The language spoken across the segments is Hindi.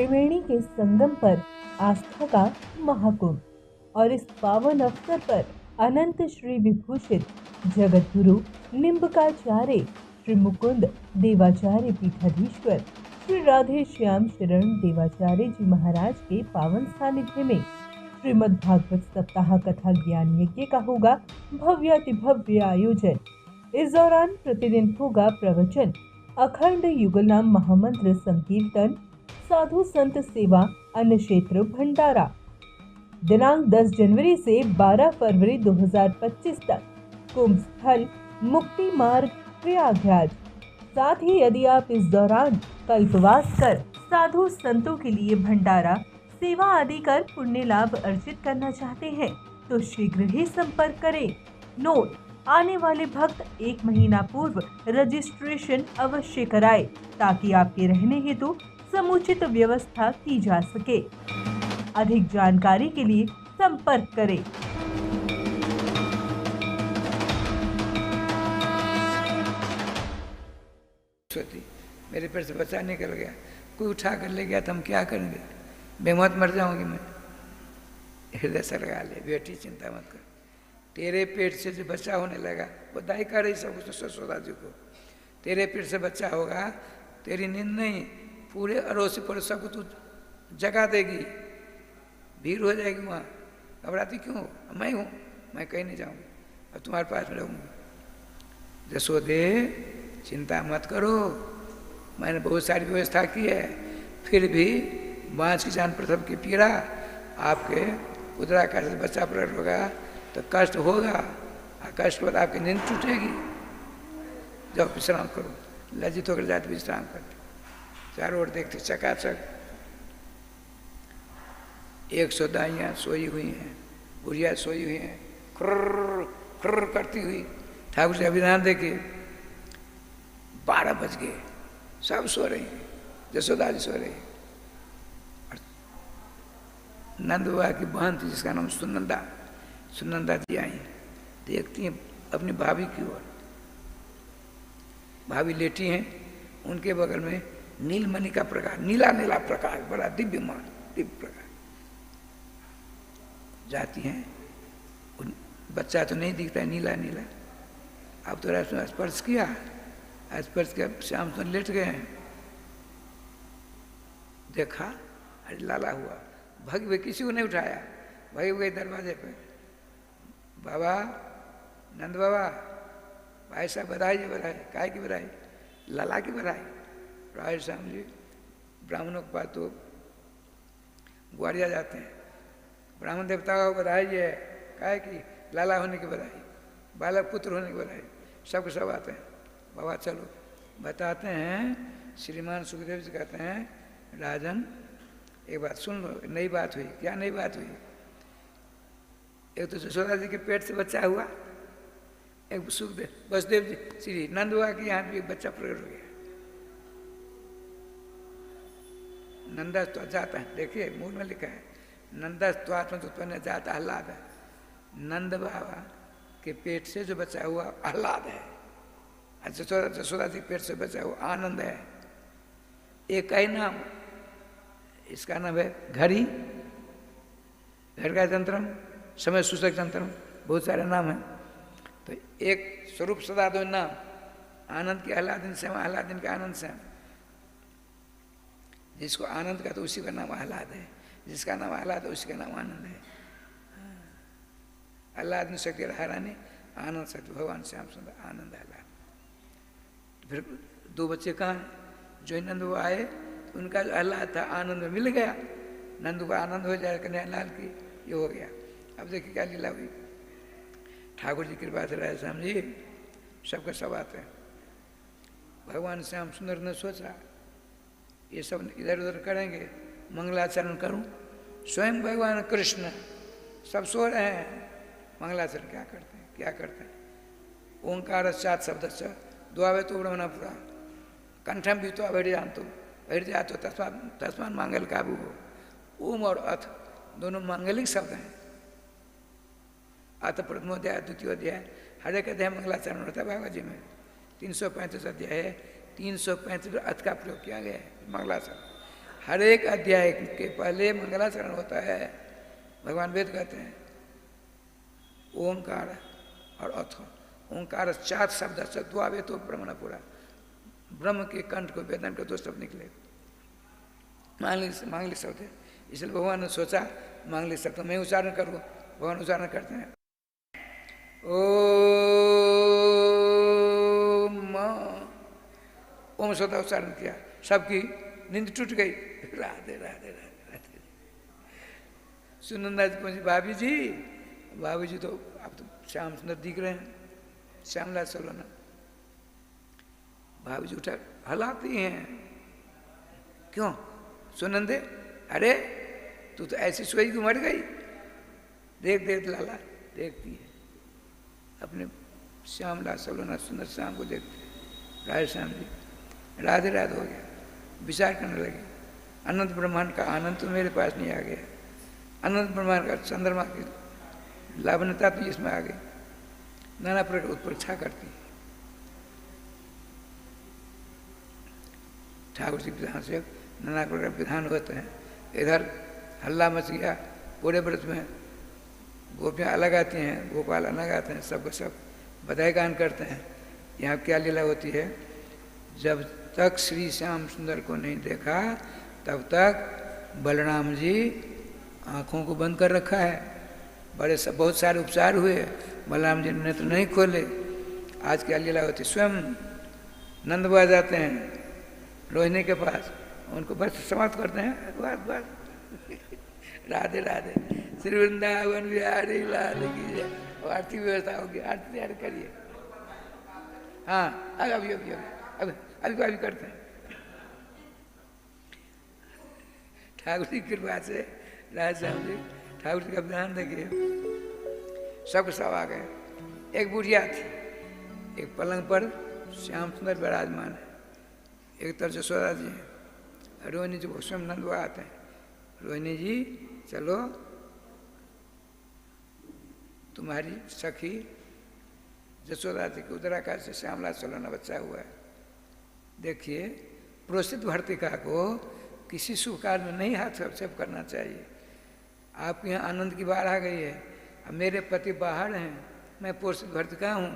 त्रिवेणी के संगम पर आस्था का महाकुंभ। और इस पावन अवसर पर अनंत श्री विभूषित जगतगुरु निम्बकाचार्य श्री मुकुंद देवाचार्य पीठाधीश्वर श्री राधे श्याम शरण देवाचार्य जी महाराज के पावन सानिध्य में श्रीमद् भागवत सप्ताह कथा ज्ञान यज्ञ का होगा भव्यातिभव्य आयोजन। इस दौरान प्रतिदिन होगा प्रवचन, अखंड युगलनाम महामंत्र संकीर्तन, साधु संत सेवा, अन्न क्षेत्र भंडारा। दिनांक 10 जनवरी से 12 फरवरी 2025 तक कुंभ स्थल मुक्ति मार्ग प्रयागराज। साथ ही यदि आप इस दौरान कल्पवास कर साधु संतों के लिए भंडारा सेवा आदि कर पुण्य लाभ अर्जित करना चाहते हैं तो शीघ्र ही संपर्क करें। नोट: आने वाले भक्त 1 महीना पूर्व रजिस्ट्रेशन अवश्य कराएं ताकि आपके रहने हेतु समुचित व्यवस्था की जा सके। अधिक जानकारी के लिए संपर्क करें। मेरे पेट से बच्चा निकल गया, कोई उठा कर ले गया तो हम क्या करेंगे? बेमौत मर जाऊंगी मैं। हृदय से लगा ले, बेटी चिंता मत कर, तेरे पेट से जो बच्चा होने लगा, बधाई कर रही सब कुछ यशोदा जी को। तेरे पेट से बच्चा होगा, तेरी नींद नहीं, पूरे अड़ोसी पड़ोस सबको तू जगा देगी, भीड़ हो जाएगी वहाँ। घबराती क्यों हो? मैं हूँ, मैं कहीं नहीं जाऊँगी, अब तुम्हारे पास में रहूँगी। यशोदे चिंता मत करो, मैंने बहुत सारी व्यवस्था की है, फिर भी बाँझ की जान प्रसव की पीड़ा, आपके उदराकाश से बच्चा प्रकट होगा तो कष्ट होगा, और कष्ट के बाद आपकी नींद टूटेगी। जाओ विश्राम करो, लज्जित होकर जाते विश्राम करते, चारों ओर देखते चकाचक 100 दाइयाँ सोई हुई हैं, बुढ़िया सोई हुई हैं, खुर्र खुर्र करती हुई। ठाकुर जी अभिधान देखिए, 12 बज गए, सब सो रही हैं, यशोदा जी सो रही हैं। और नंद बाबा की बहन थी जिसका नाम सुनंदा, सुनंदा जी आई, देखती हैं अपनी भाभी की ओर। भाभी लेटी हैं, उनके बगल में नीलमणि का प्रकाश, नीला नीला प्रकाश, बड़ा दिव्यमान दिव्य प्रकाश। जाती हैं, बच्चा तो नहीं दिखता है, नीला नीला। अब तो स्पर्श किया, स्पर्श किया, श्याम सुंदर लेट गए हैं, देखा अरे लाला हुआ, भग गए, किसी को नहीं उठाया, भग गए दरवाजे पे। बाबा नंद बाबा, भाई साहब बधाई है, बधाई, काय की बधाई? लाला की बधाई। राय श्याम जी ब्राह्मणों के पास तो ग्वारिया जाते हैं, ब्राह्मण देवताओं को बधाई है, काय की? लाला होने की बधाई, बालक पुत्र होने की बधाई, सबको सब आते हैं। बाबा चलो बताते हैं। श्रीमान सुखदेव जी कहते हैं, राजन एक बात सुन लो, नई बात हुई। क्या नई बात हुई? एक तो यशोदा जी के पेट से बच्चा हुआ, एक सुखदेव वसुदेव जी श्री नंद हुआ कि यहाँ भी एक बच्चा प्रकट हो गया। नंदा जाता है, देखिए मूल में लिखा है, नंदा उत्पन्न जाता आह्लाद है। नंद बाबा के पेट से जो बच्चा हुआ आह्लाद है, यशोदा जी के पेट से बच्चा हुआ आनंद है। एक ही नाम, इसका नाम है घड़ी, घर का यंत्रम, समय सूचक यंत्रम, बहुत सारे नाम हैं। तो एक स्वरूप सदा दो नाम, आनंद के आह्लादिन श्याम, आह्लादिन के आनंद श्याम। जिसको आनंद का तो उसी का नाम आह्लाद है, जिसका नाम आह्लाद है उसी का नाम आनंद है। आह्लादिन शक्ति रानी, आनंद शक्ति भगवान श्याम सुंदर, आनंद आह्लाद। फिर 2 बच्चे कहाँ हैं? जो नंद वो आए, उनका जो आह्लाद था आनंद में मिल गया, नंद को आनंद हो जाए कन्या लाल की, ये हो गया। अब देखिए क्या लीला हुई। ठाकुर जी कृपा से राय श्याम जी सबका सब आते हैं। भगवान श्याम सुंदर ने सोचा ये सब इधर उधर करेंगे, मंगलाचरण करूं। स्वयं भगवान कृष्ण सब सो रहे हैं, मंगलाचरण क्या करते हैं? क्या करते हैं? ओंकार सात शब्द द्वावे तो ब्रह्मणपुरा कंठम भी तो अभिजान तो हृदय तो तस्मान मांगल काबू हो। ओम और अथ दोनों मांगलिक शब्द हैं। अथ प्रथमोध्याय द्वितीयोध्याय हर एक अध्याय मंगलाचरण होता है भागवत जी में। 335 अध्याय है, 335 अर्थ का प्रयोग किया गया है मंगलाचरण। हर एक अध्याय के पहले मंगलाचरण होता है। भगवान वेद कहते हैं ओंकार और अथ। ओंकार 4 शब्द से द्वावे तो ब्रह्मण पूरा, ब्रह्म के कंठ को वेदन के 2 शब्द निकले। मांगलिक शब्द है, इसलिए भगवान ने सोचा मांगलिक शब्द मैं उच्चारण करूँ। भगवान उच्चारण करते हैं ओम स्वतः उच्चारण किया, सबकी नींद टूट गई। राधे राधे राधे राधे। सुनंदा जी पहुंची, भाभी जी तो अब तो श्याम सुंदर दिख रहे हैं, श्यामलाल सोलना। भाभी जी उठा हलाती हैं, क्यों सुनंदे, अरे तू तो ऐसी सोई कि मर गई। देख देख लाला देखती है अपने श्यामलाल सोलना सुंदर श्याम को देखते। राधे श्याम जी राधे राधे हो गया। विचार करने लगे अनंत ब्रह्मांड का आनंद तो मेरे पास नहीं आ गया, अनंत ब्रह्मांड का चंद्रमा की लावण्यता तो इसमें आ गई, नाना प्रकार उत्प्रेक्षा करती। ठाकुर जी विधान से नाना प्रकार विधान होते हैं। इधर हल्ला मच गया पूरे व्रत में, गोपियाँ अलग आती हैं, गोपाल अलग आते हैं, सबको सब बधाई गान करते हैं। यहाँ क्या लीला होती है, जब तक श्री श्याम सुंदर को नहीं देखा तब तक बलराम जी आँखों को बंद कर रखा है। बहुत सारे उपचार हुए, बलराम जी ने नेत्र नहीं खोले। आज क्या लीला होती, स्वयं नंद बाबा जाते हैं रोहिणी के पास, उनको बस समाप्त करते हैं, बस राधे राधे। श्री वृंदावन बिहारी लाल की जय। आरती व्यवस्था होगी, आरती तैयार करिए। हाँ अभी करते हैं। ठाकुर जी की कृपा से राज श्याम जी ठाकुर जी का विधान देखिए, सब आ गए। एक बुढ़िया थी, एक पलंग पर श्याम सुंदर विराजमान है, एक तरफ यशोदा जी हैं, रोहिणी जी स्वयं नंद आते हैं। रोहिणी जी चलो तुम्हारी सखी यशोदा जी की उदराकाश से श्यामलाल सोलना बच्चा हुआ है। देखिए प्रोषित भर्तिका को किसी शुभ कार्य में नहीं हाथ हस्तक्षेप करना चाहिए। आपके यहाँ आनंद की बाढ़ आ गई है, अब मेरे पति बाहर हैं, मैं पोषित भर्तिका हूँ,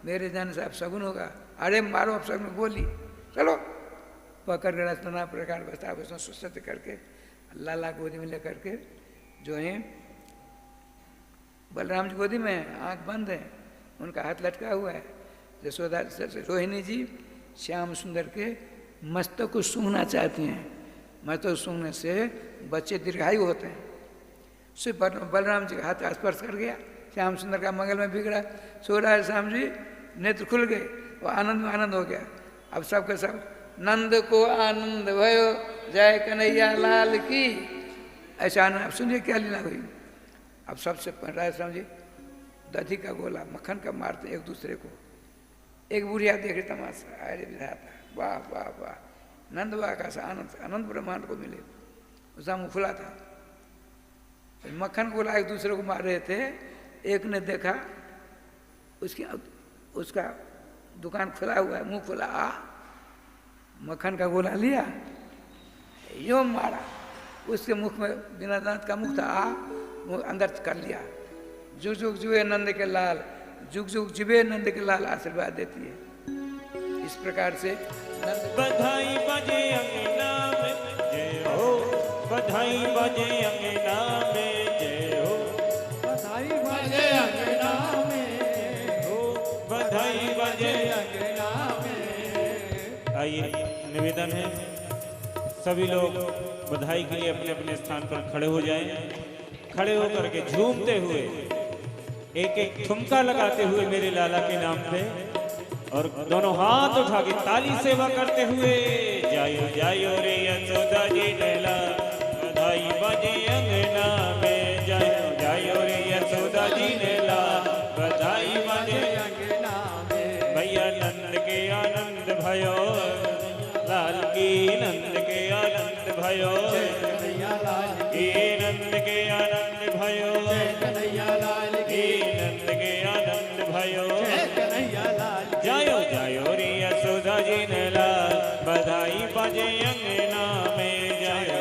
मेरे जाने से आप शगुन होगा। अरे मारो आप शगुन, गोली चलो पकड़ कर नाना प्रकार वस्त्र सुसज्ज करके लाला गोदी में लेकर के जो है बलराम जी गोदी में आंख बंद है, उनका हाथ लटका हुआ है। यशोदा रोहिणी जी श्याम सुंदर के मस्तक को सूंघना चाहती हैं, मस्तक सूंघने से बच्चे दीर्घायु होते हैं। सिर्फ बलराम जी का हाथ स्पर्श कर गया, श्याम सुंदर का मंगल में बिगड़ा, सो रहा है श्याम जी, नेत्र खुल गए और आनंद में आनंद हो गया। अब सबके सब नंद को आनंद भयो, जय कन्हैया लाल की, ऐसा आनंद। अब सुनिए क्या लीला हुई। अब सबसे राय श्याम जी दधी का गोला मक्खन का मारते एक दूसरे को। एक बुढ़िया देख रही तमाशा, अरे विधाता, वाह वाह वाह, नंद वाह का आनंद अनंत ब्रह्मांड को मिले। उसका मुँह खुला था, मक्खन गोला एक दूसरे को मार रहे थे। एक ने देखा उसका दुकान खुला हुआ है, मुंह खुला, मक्खन का गोला लिया, यूं मारा, उसके मुख में बिना दांत का मुख था, मुंह अंदर कर लिया। जुग जुग जुए नंद के लाल, जुग जुग जुबे नंद के लाल आशीर्वाद देती है। इस प्रकार से बधाई बजे अंगना में जय हो, बधाई बजे अंगना में जय हो, बधाई बजे अंगना में हो बधाई बजे। अंगना में। आइए निवेदन है सभी लोग बधाई के लिए अपने अपने स्थान पर खड़े हो जाएं। खड़े होकर के झूमते हुए एक एक ठुमका लगाते हुए मेरे लाला के नाम पे, और दोनों हाथ उठा के ताली सेवा करते हुए जायो जायो रे यशोदा जी लैला, बधाई बजे अंगना में जायो जायो रे यशोदा जी लैला, बधाई बजे अंगना में। भैया नंद के आनंद भयो, लाल की नंद के आनंद भयो, कन्हैया लाल की नंद के आनंद भयो, कन्हैया लाल की नंद के आनंद भयो। कन्हैया लाल जायो जायो रे यशोदा जी ने लाल, बधाई बजे अंगना में जायो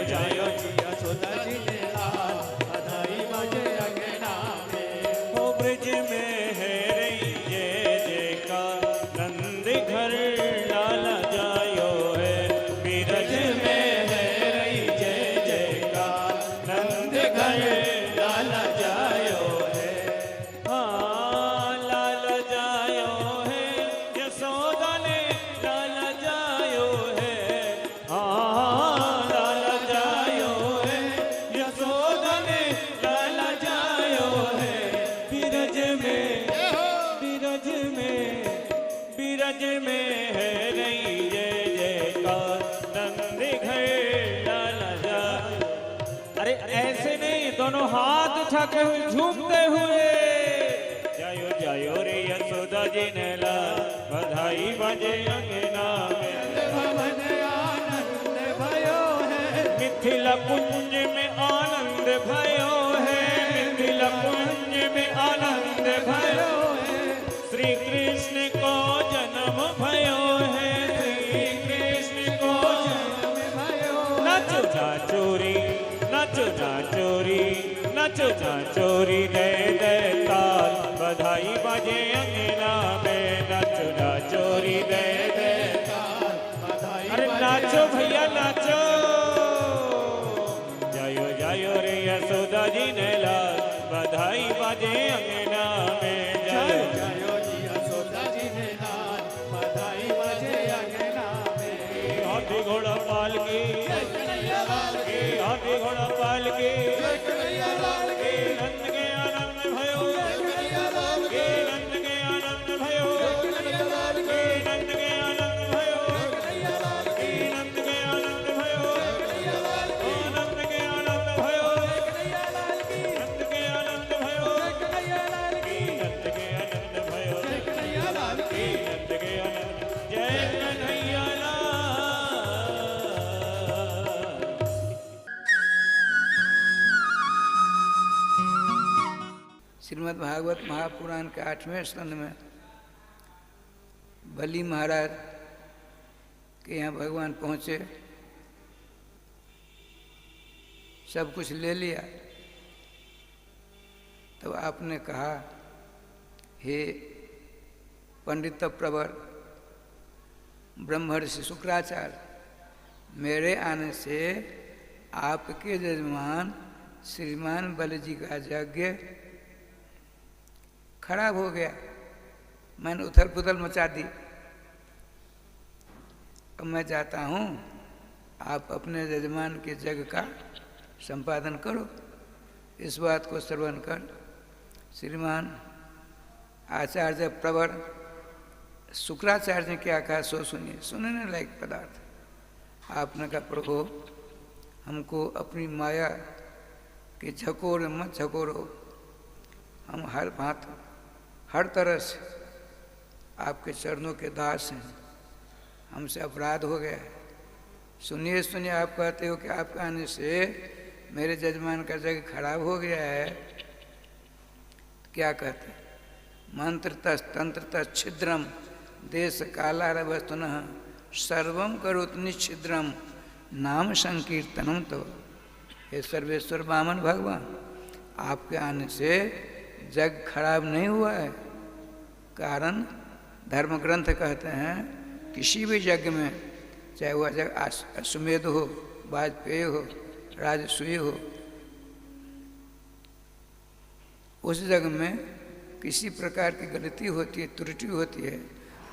कहते हुए झूमते हुए जायो जायो रे यशोदा जी ने लाल बधाई बजे अंगना में भवन आनंद भयो है मिथिला कुंज में आनंद भयो है मिथिला कुंज में आनंद भयो है श्री कृष्ण को जन्म भयो है श्री कृष्ण को जन्म भयो नाचो नाचोरी नाचो नाचोरी नाचो नाचोरी दे दे ताल बधाई बजे अंगना में नाचो नाचोरी दे दे बधाई अरे नाचो भैया नाचो जायो जायो रे यशोदा जी ने लाल बधाई बाजे अंगना में जायो जयो जी यशोदा जी ने लाल बधाई बजे अंगना में हाथी घोड़ा पाल के हाथी घोड़ा पाल के नंद के आनंद भयो के नंद के आनंद भयो के नंद के आनंद भयो के नंद के आनंद भयो नंद के आनंद भयो नंद के आनंद भयो नंद के आनंद भयो नंद के आनंद जय कन्हैया लाल श्रीमद् भागवत महापुराण के 8वें स्कंद में बलि महाराज के यहाँ भगवान पहुँचे, सब कुछ ले लिया। तब आपने कहा, हे पंडित प्रवर ब्रह्मर्षि शुक्राचार्य, मेरे आने से आपके जजमान श्रीमान बलि जी का यज्ञ खराब हो गया। मैंने उथल पुथल मचा दी। अब मैं चाहता हूँ आप अपने यजमान के यज्ञ का संपादन करो। इस बात को श्रवण कर श्रीमान आचार्य प्रवर शुक्राचार्य ने क्या कहा सो सुनिए। सुनने लायक पदार्थ। आपने कहा, प्रभु हमको अपनी माया के झकोर मत झकोरो। हम हर बात हर तरह से आपके चरणों के दास हैं, हमसे अपराध हो गया है। सुनिए सुनिए, आप कहते हो कि आपके आने से मेरे जजमान का जग खराब हो गया है। क्या कहते हैं? मंत्रतः तंत्रतः छिद्रम देश कालार वस्तुनः सर्वम करोत निच्छिद्रम नाम संकीर्तनम। तो हे सर्वेश्वर वामन भगवान, आपके आने से जग खराब नहीं हुआ है। कारण धर्म ग्रंथ कहते हैं किसी भी यज्ञ में, चाहे वह जग अश्वमेध हो, वाजपेयी हो, राजसूय हो, उस जग में किसी प्रकार की गलती होती है, त्रुटि होती है,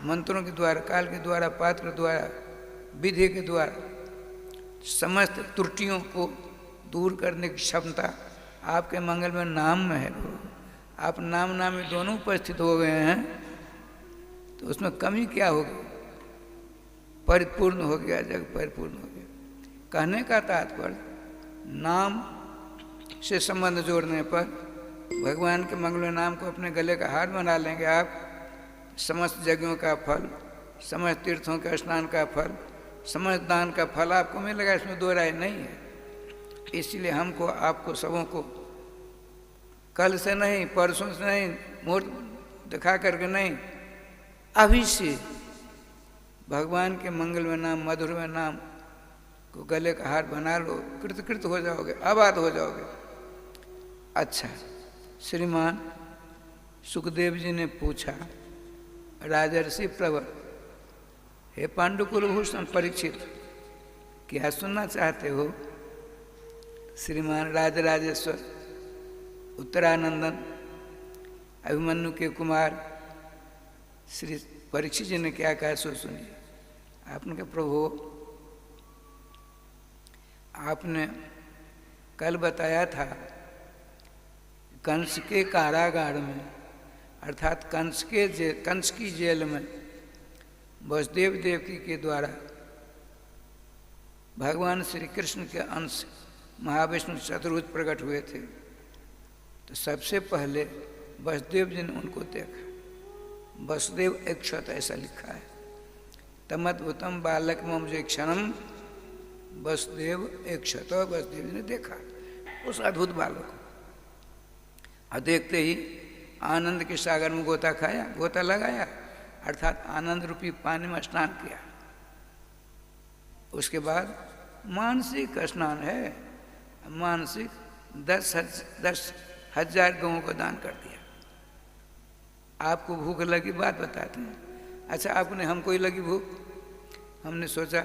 मंत्रों के द्वारा, काल के द्वारा, पात्र द्वारा, विधि के द्वारा समस्त त्रुटियों को दूर करने की क्षमता आपके मंगल में नाम में है। आप नाम नामी दोनों उपस्थित हो गए हैं, तो उसमें कमी क्या होगी? परिपूर्ण हो गया, जग परिपूर्ण हो गया। कहने का तात्पर्य, नाम से संबंध जोड़ने पर भगवान के मंगल नाम को अपने गले का हार बना लेंगे आप। समस्त यज्ञों का फल, समस्त तीर्थों के स्नान का फल, समस्त दान का फल आपको मिलेगा, इसमें दो राय नहीं है। इसलिए हमको, आपको सबों को कल से नहीं, परसों से नहीं, मुहूर्त दिखा करके नहीं, अभी से भगवान के मंगल में नाम, मधुर में नाम को गले का हार बना लो, कृतकृत हो जाओगे, आबाद हो जाओगे। अच्छा, श्रीमान सुखदेव जी ने पूछा, राजर्षि प्रवर, हे पांडुकुलभूषण परीक्षित, क्या सुनना चाहते हो? श्रीमान राजराजेश्वर उत्तरानंदन अभिमन्यु के कुमार श्री परीक्षित जी ने क्या कहा सो सुनिए। आपने कहा, प्रभु आपने कल बताया था कंस के कारागार में, अर्थात कंस की जेल में वसुदेव देवकी के द्वारा भगवान श्री कृष्ण के अंश महाविष्णु चतुर्भुज प्रकट हुए थे। तो सबसे पहले वसुदेव जी ने उनको देखा। वसुदेव अक्षत ऐसा लिखा है, तमद्भुतम बालक मम जो क्षणम वसुदेव अक्षत। वसुदेव जी ने देखा उस अद्भुत बालक को, और देखते ही आनंद के सागर में गोता खाया, गोता लगाया, अर्थात आनंद रूपी पानी में स्नान किया। उसके बाद मानसिक स्नान है, मानसिक 10,000 गौों को दान कर दिया। आपको भूख लगी, बात बताते हैं। अच्छा, आपने हमको ही लगी भूख, हमने सोचा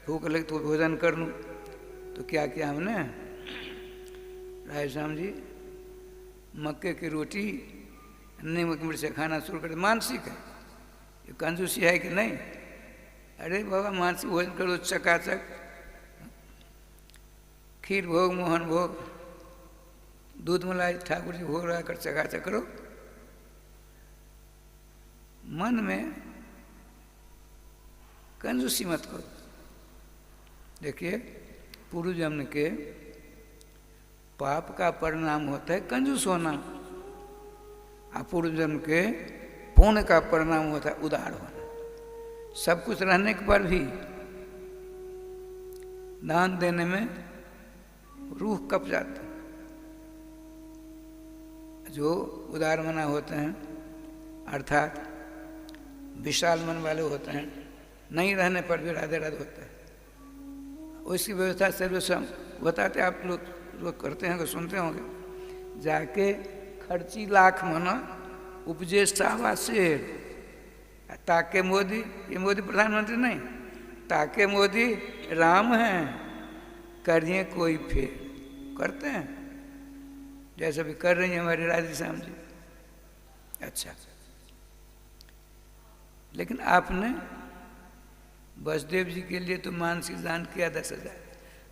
भूख लगी तो भोजन कर लूँ, तो क्या किया हमने, राय श्याम जी मक्के की रोटी नमक मिर्च से खाना शुरू कर दिया। मानसिक है, ये कंजूसी है कि नहीं? अरे बाबा मानसिक भोजन करो, चकाचक खीर भोग, मोहन भोग, दूध मलाई ठाकुर जी भोग लगाकर चकाचक करो। मन में कंजूसी मत करो। देखिए, पूर्व जन्म के पाप का परिणाम होता है कंजूस होना, और पूर्व जन्म के पुण्य का परिणाम होता है उदार होना। सब कुछ रहने के पर भी दान देने में रूह कप जाता है। जो उदार मना होते हैं, अर्थात विशाल मन वाले होते हैं, नहीं रहने पर भी राधे राधे होता है। उसकी व्यवस्था सर्वस्व बताते, आप लोग करते हैं, सुनते होंगे, जाके खर्ची लाख मना उपजे सावा शेर, ताके मोदी, ये मोदी प्रधानमंत्री नहीं, ताके मोदी राम हैं, करिए कोई फेर। करते हैं जैसे भी कर रही हैं हमारी राधे श्याम जी। अच्छा, लेकिन आपने वसुदेव जी के लिए तो मानसिक दान किया 10,000।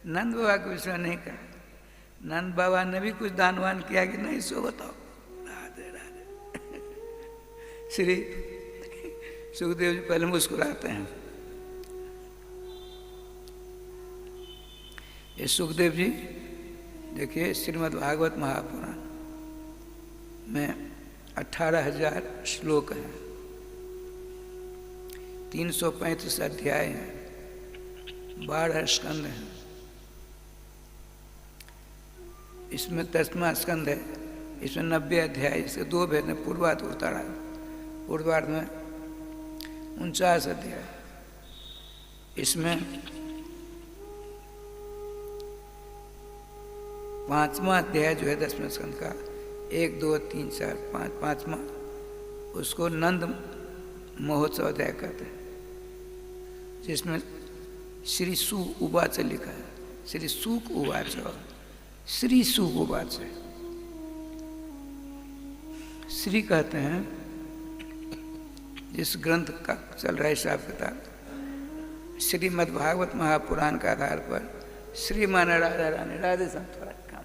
नंद बाबा को विषय नहीं कहा, नंद बाबा ने भी कुछ दानवान किया कि नहीं, सो बताओ। राधे राधे। श्री सुखदेव जी पहले मुस्कुराते हैं। ये सुखदेव जी देखिए, श्रीमद् भागवत महापुराण में 18,000 श्लोक हैं, 335 अध्याय हैं, 12 स्कंद हैं। इसमें 10वां स्कंद है, इसमें 90 अध्याय, इसके 2 भेद हैं, पूर्वार्ध उत्तरार्ध। पूर्वार्ध में 49 अध्याय, इसमें 5वां अध्याय जो है 10वें स्कंद का, 1, 2, 3, 4, 5, 5वां, उसको नंद महोत्सव अध्याय कहते हैं, जिसमें श्री सु उवाच लिखा है। श्री सुक उवाच, श्री सुक उवाच। श्री कहते हैं जिस ग्रंथ का चल रहा है हिसाब किताब, श्रीमद् भागवत महापुराण के आधार पर श्रीमान राधा रानी, राधे संत काम,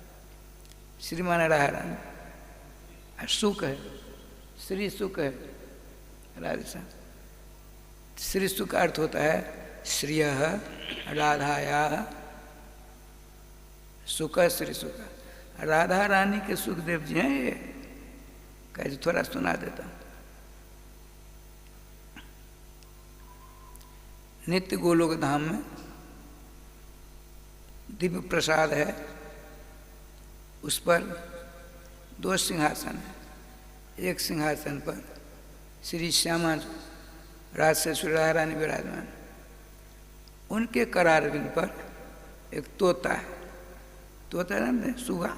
श्रीमान राधा रानी, सुख है, श्री सुख है, राधे संत। श्री सुख का अर्थ होता है श्रिय राधाया सुख, श्री सुख। राधा रानी के सुखदेव जी हैं ये, कैसे थोड़ा सुना देता हूँ। नित्य गोलोक धाम में दिव्य प्रसाद है, उस पर 2 सिंहासन है। एक सिंहासन पर श्री श्यामा राजश्री राधा रानी विराजमान, उनके करारविंद पर एक तोता है, तोता जानते हैं, सुगा।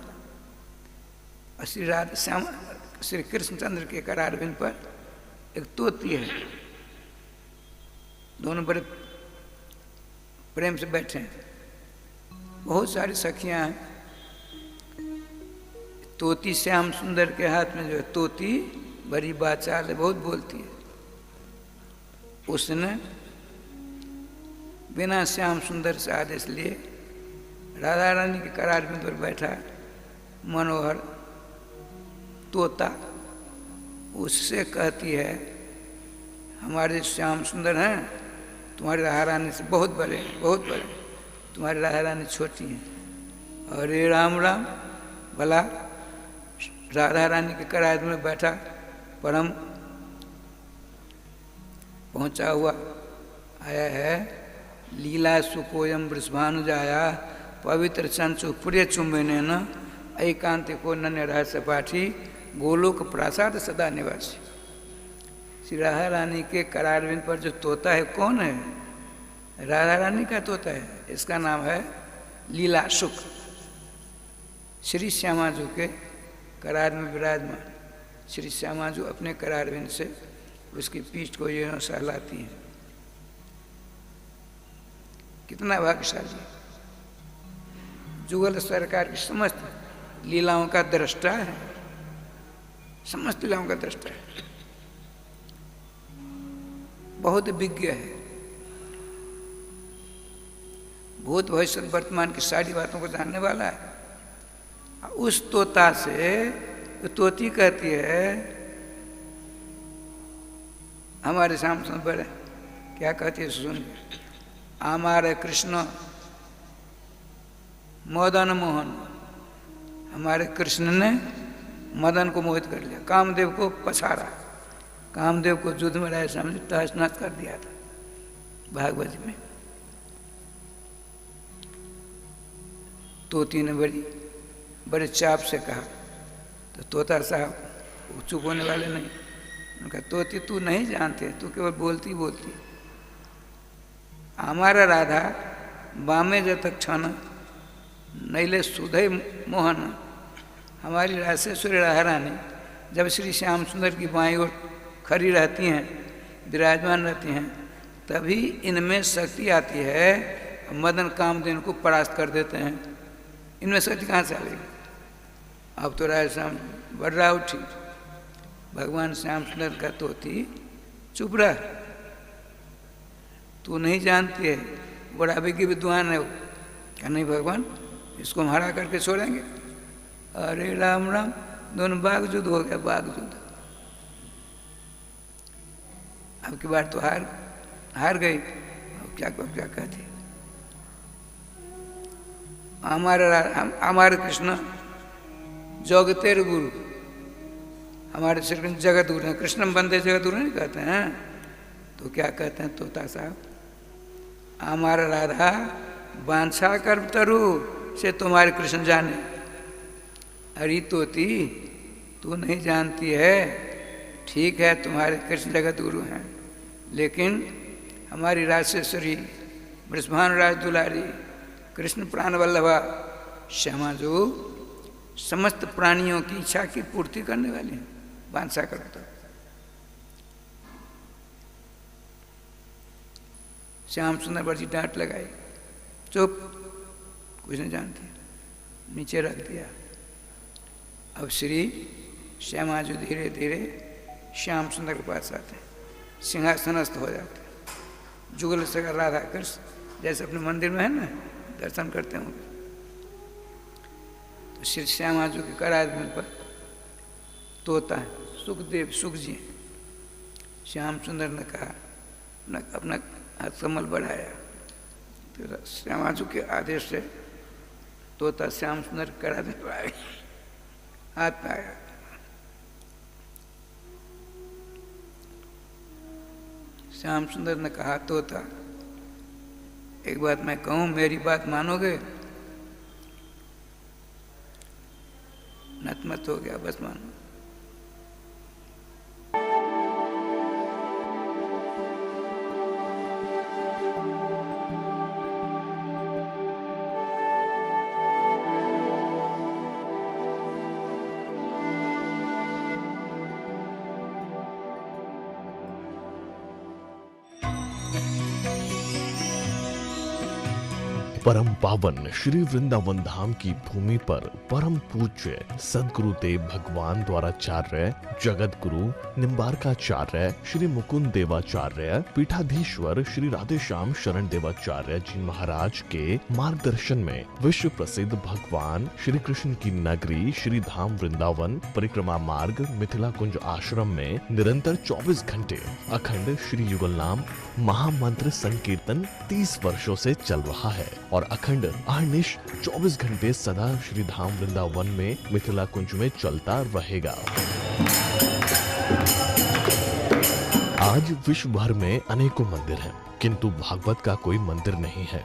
और श्री राधा श्यामा श्री कृष्णचंद्र के करारविंद पर एक तोती है। दोनों बड़े प्रेम से बैठे हैं। बहुत सारी सखियां हैं। तोती श्याम सुंदर के हाथ में जो है, तोती बड़ी बाचाल है, बहुत बोलती है। उसने बिना श्याम सुंदर से आदेश लिए राधा रानी के करार में पर बैठा मनोहर तोता उससे कहती है, हमारे श्याम सुंदर हैं, तुम्हारी राधा रानी से बहुत बड़े, बहुत बड़े, तुम्हारी राधा रानी छोटी हैं। अरे राम राम, भला राधा रानी के करार में बैठा परम पहुंचा हुआ आया है। लीला सुकोयम वृषभानु जाया पवित्र चंचु प्रिय चुंबने न एकांत को नन्य रहस्य पाठी गोलोक प्रासाद सदा निवासी। श्री राधा रानी के करारविंद पर जो तोता है कौन है? राधा रानी का तोता है। इसका नाम है लीला सुख। श्री श्यामाजू के करार में विराजमान श्री श्यामाजू अपने करारविंद से उसकी पीठ को ये सहलाती हैं। कितना भाग्यशाली। जुगल सरकार की समस्त लीलाओं का दृष्टा है, समस्त लीलाओं का दृष्टा है, बहुत विज्ञ है, भूत भविष्य वर्तमान की सारी बातों को जानने वाला है। उस तोता से तोती कहती है हमारे श्याम सुंदर क्या कहती है सुन, हमारे कृष्ण मदन मोहन, हमारे कृष्ण ने मदन को मोहित कर लिया, कामदेव को पछाड़ा, कामदेव को युद्ध में राय समझ तहस नहस कर दिया था भागवत में। तोती ने बड़े चाप से कहा, तो तोता साहब चुप होने वाले नहीं। उन्होंने कहा तोती तू नहीं जानते, तू केवल बोलती बोलती। हमारा राधा बामे जतक क्षण नैले सुधय मोहन, हमारी रासेश्वरी राधा रानी जब श्री श्याम सुंदर की बाईं ओर खड़ी रहती हैं, विराजमान रहती हैं, तभी इनमें शक्ति आती है, मदन कामदेव को परास्त कर देते हैं। इनमें शक्ति कहाँ से आएगी? अब तो राय श्याम बढ़ रहा उठी, भगवान श्याम सुंदर का तोती चुप रहा, तू नहीं जानती है, बड़ा विज्ञ विद्वान है वो। क्या नहीं भगवान, इसको हम हरा करके छोड़ेंगे? अरे राम राम, दोनों बागजुद हो गया, बागजुद। अब की बार तो हार गई। अब क्या कहती, हमारे कृष्ण जगतेर गुरु, हमारे श्री कृष्ण जगत गुरु हैं। कृष्ण बंदे जगत गुरु नहीं कहते हैं, तो क्या कहते हैं तोता साहब, हमारा राधा बांछा कर तरु से तुम्हारे कृष्ण जाने। अरे तोती तू नहीं जानती है, ठीक है तुम्हारे कृष्ण जगत गुरु हैं, लेकिन हमारी राजेश्वरी वृषभानुराज दुलारी कृष्ण प्राण वल्लभा श्यामा जो समस्त प्राणियों की इच्छा की पूर्ति करने वाली हैं, बांछा करता। श्याम सुंदर बड़ी डांट लगाई, चुप, कुछ नहीं जानती, नीचे रख दिया। अब श्री श्यामाजू धीरे धीरे श्याम सुंदर के पास आते हैं, सिंहासनस्थ हो जाते हैं। जुगल सगर राधा कृष्ण जैसे अपने मंदिर में है ना, दर्शन करते होंगे, तो श्री श्यामाजू के कराधन पर तोता है सुखदेव सुख जी। श्याम सुंदर ने कहा, अपना हाथ कमल बढ़ाया, तो श्यामाजू के आदेश से तोता श्याम सुंदर कराधन पर आया, हाथ में आया। श्याम सुंदर ने कहा, तोता एक बात मैं कहूं, मेरी बात मानोगे? नतमत हो गया, बस मानो। परम पावन श्री वृंदावन धाम की भूमि पर परम पूज्य सदगुरुदेव भगवान द्वाराचार्य जगत गुरु निम्बारकाचार्य श्री मुकुंद देवाचार्य पीठाधीश्वर श्री राधेश्याम शरण देवाचार्य जी महाराज के मार्गदर्शन में विश्व प्रसिद्ध भगवान श्री कृष्ण की नगरी श्री धाम वृंदावन परिक्रमा मार्ग मिथिला कुंज आश्रम में निरंतर 24 घंटे अखंड श्री युगल नाम महामंत्र संकीर्तन 30 वर्षों से चल रहा है। और अखंड अहर्निश 24 घंटे सदा श्री धाम वृंदावन में मिथिला कुंज में चलता रहेगा। आज विश्व भर में अनेकों मंदिर हैं, किंतु भागवत का कोई मंदिर नहीं है।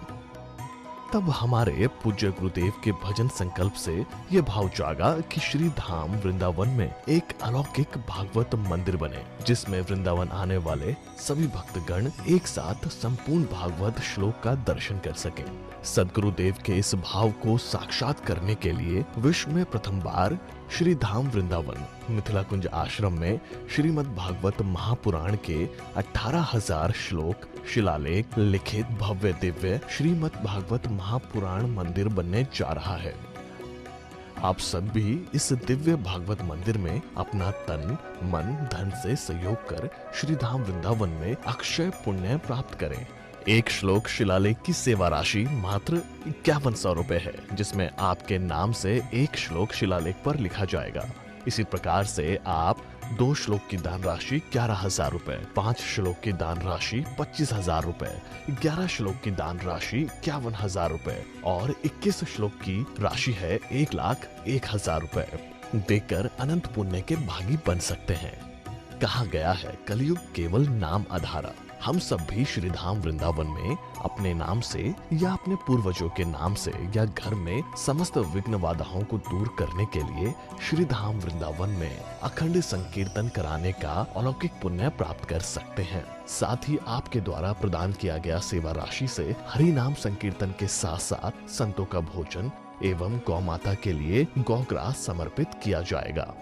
तब हमारे पूज्य गुरुदेव के भजन संकल्प से ये भाव जागा कि श्री धाम वृंदावन में एक अलौकिक भागवत मंदिर बने, जिसमें वृंदावन आने वाले सभी भक्तगण एक साथ संपूर्ण भागवत श्लोक का दर्शन कर सकें। सदगुरुदेव के इस भाव को साक्षात करने के लिए विश्व में प्रथम बार श्री धाम वृंदावन मिथिला कुंज आश्रम में श्रीमद् भागवत महापुराण के 18,000 श्लोक शिलालेख लिखित भव्य दिव्य श्रीमद् भागवत महापुराण मंदिर बनने जा रहा है। आप सब भी इस दिव्य भागवत मंदिर में अपना तन मन धन से सहयोग कर श्री धाम वृंदावन में अक्षय पुण्य प्राप्त करें। एक श्लोक शिलालेख की सेवा राशि मात्र 5100 रुपए है, जिसमें आपके नाम से एक श्लोक शिलालेख पर लिखा जाएगा। इसी प्रकार से आप 2 श्लोक की दान राशि 11,000 रुपए, 5 श्लोक की दान राशि 25,000 रुपए, 11 श्लोक की दान राशि 51,000 रुपए और 21 श्लोक की राशि है 1,01,000 रुपए देकर अनंत पुण्य के भागी बन सकते हैं। कहा गया है कलयुग केवल नाम आधारा। हम सब भी श्री धाम वृंदावन में अपने नाम से या अपने पूर्वजों के नाम से या घर में समस्त विघ्न बाधाओं को दूर करने के लिए श्री धाम वृंदावन में अखंड संकीर्तन कराने का अलौकिक पुण्य प्राप्त कर सकते हैं। साथ ही आपके द्वारा प्रदान किया गया सेवा राशि से हरि नाम संकीर्तन के साथ साथ संतों का भोजन एवं गौ माता के लिए गौग्रास समर्पित किया जाएगा।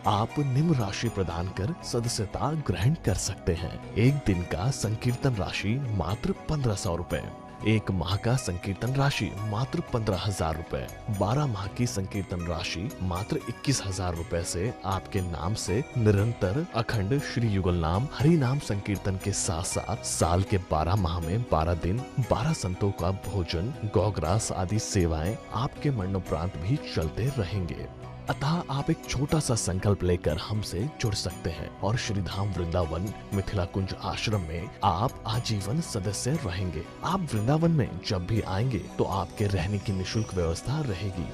आप निम्न राशि प्रदान कर सदस्यता ग्रहण कर सकते हैं। एक दिन का संकीर्तन राशि मात्र 1500 रुपए, एक माह का संकीर्तन राशि मात्र 15,000 रुपए, 12 माह की संकीर्तन राशि मात्र 21,000 रुपए से आपके नाम से निरंतर अखंड श्री युगल नाम हरि नाम संकीर्तन के साथ साथ साल के 12 माह में 12 दिन 12 संतों का भोजन गौग्रास आदि सेवाएं आपके मरणोपरांत भी चलते रहेंगे। अतः आप एक छोटा सा संकल्प लेकर हमसे जुड़ सकते हैं और श्री धाम वृंदावन मिथिला कुंज आश्रम में आप आजीवन सदस्य रहेंगे। आप वृंदावन में जब भी आएंगे तो आपके रहने की निःशुल्क व्यवस्था रहेगी।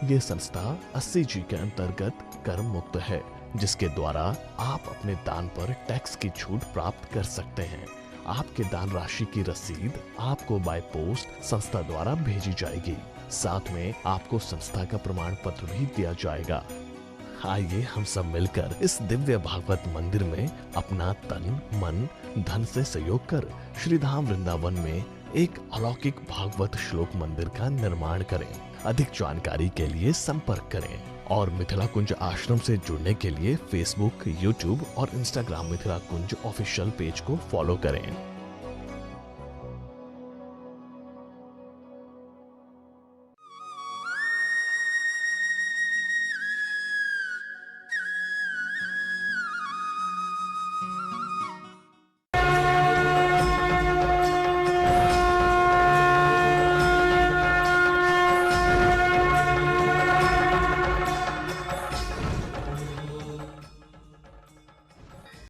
ये संस्था 80G के अंतर्गत कर मुक्त है, जिसके द्वारा आप अपने दान पर टैक्स की छूट प्राप्त कर सकते हैं। आपके दान राशि की रसीद आपको बाय पोस्ट संस्था द्वारा भेजी जाएगी। साथ में आपको संस्था का प्रमाण पत्र भी दिया जाएगा। आइए हम सब मिलकर इस दिव्य भागवत मंदिर में अपना तन मन धन से सहयोग कर श्री धाम वृंदावन में एक अलौकिक भागवत श्लोक मंदिर का निर्माण करें। अधिक जानकारी के लिए संपर्क करें और मिथिला कुंज आश्रम से जुड़ने के लिए फेसबुक, यूट्यूब और इंस्टाग्राम मिथिला कुंज ऑफिशियल पेज को फॉलो करें।